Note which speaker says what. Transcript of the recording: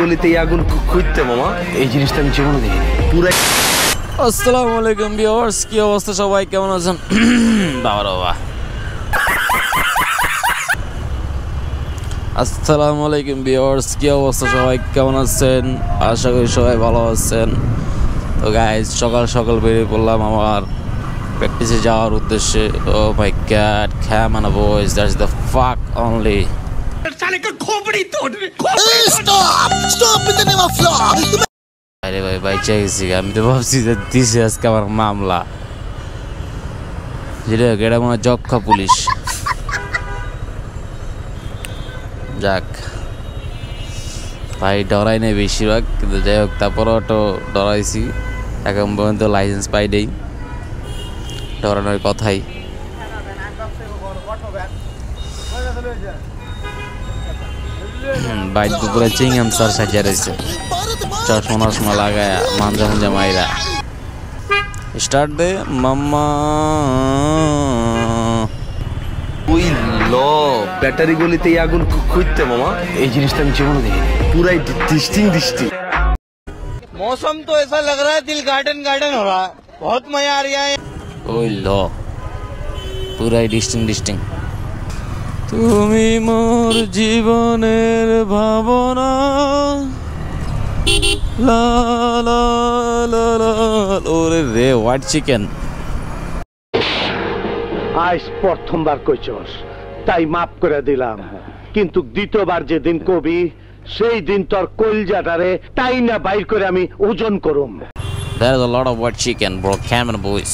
Speaker 1: গলিতে আগুন খুঁজতে মামা, এই জিনিসটা আমি জীবনে দেখিনি পুরো।
Speaker 2: আসসালামু আলাইকুম ভিউয়ার্স, কি অবস্থা সবাই, কেমন আছেন? বাবা আসসালামু আলাইকুম ভিউয়ার্স, কি অবস্থা সবাই, কেমন আছেন? আশা করি সবাই ভালো আছেন। তো গাইস, সকাল সকাল বেরিয়ে পড়লাম আমার প্র্যাকটিসে যাওয়ার উদ্দেশ্যে। ও মাই god, come on boys, that's the fuck only.
Speaker 3: Stop in the name of law.
Speaker 2: আরে ভাই চাইছি, আমি তো ভাবছি যে দিছে আজকে আমার মামলা, যেটা এটা মনে হয় যক্ষা পুলিশ। যাক ভাই, ডরাই নেই বেশিরভাগ, কিন্তু যাই হোক তারপরও তো ডরাইছি। এখন পর্যন্ত লাইসেন্স পাই নেই, ডরানোর কথাই। বাইক দুপুরে চিংগাম স্যার সাজিয়ে রয়েছে, চশমা লাগায় মাঞ্জা মাইরা। স্টার্ট দে মাম্মা।
Speaker 1: ওই ল ব্যাটারি গলিতে আগুন খুঁজতে মামা, এই জিনিসটা আমি জীবনে দেখিনি পুরাই ডিস্টিং।
Speaker 4: मौसम तो ऐसा लग रहा है दिल गार्डन हो रहा है, बहुत मजा आ रहा है।
Speaker 2: ওই ল পুরাই ডিস্টিং। তুমি মোর জীবনের ভাবনা, লা লা লা লা। ওরে রে, হোয়াইট চিকেন।
Speaker 5: আজ প্রথমবার কইছস তাই মাফ করে দিলাম, কিন্তু দ্বিতীয়বার যেদিন কবি সেই দিন তোর কলজাটারে তাই না বাইর করে আমি ওজন করুম।
Speaker 2: There is a lot of white chicken, bro. Come on, boys.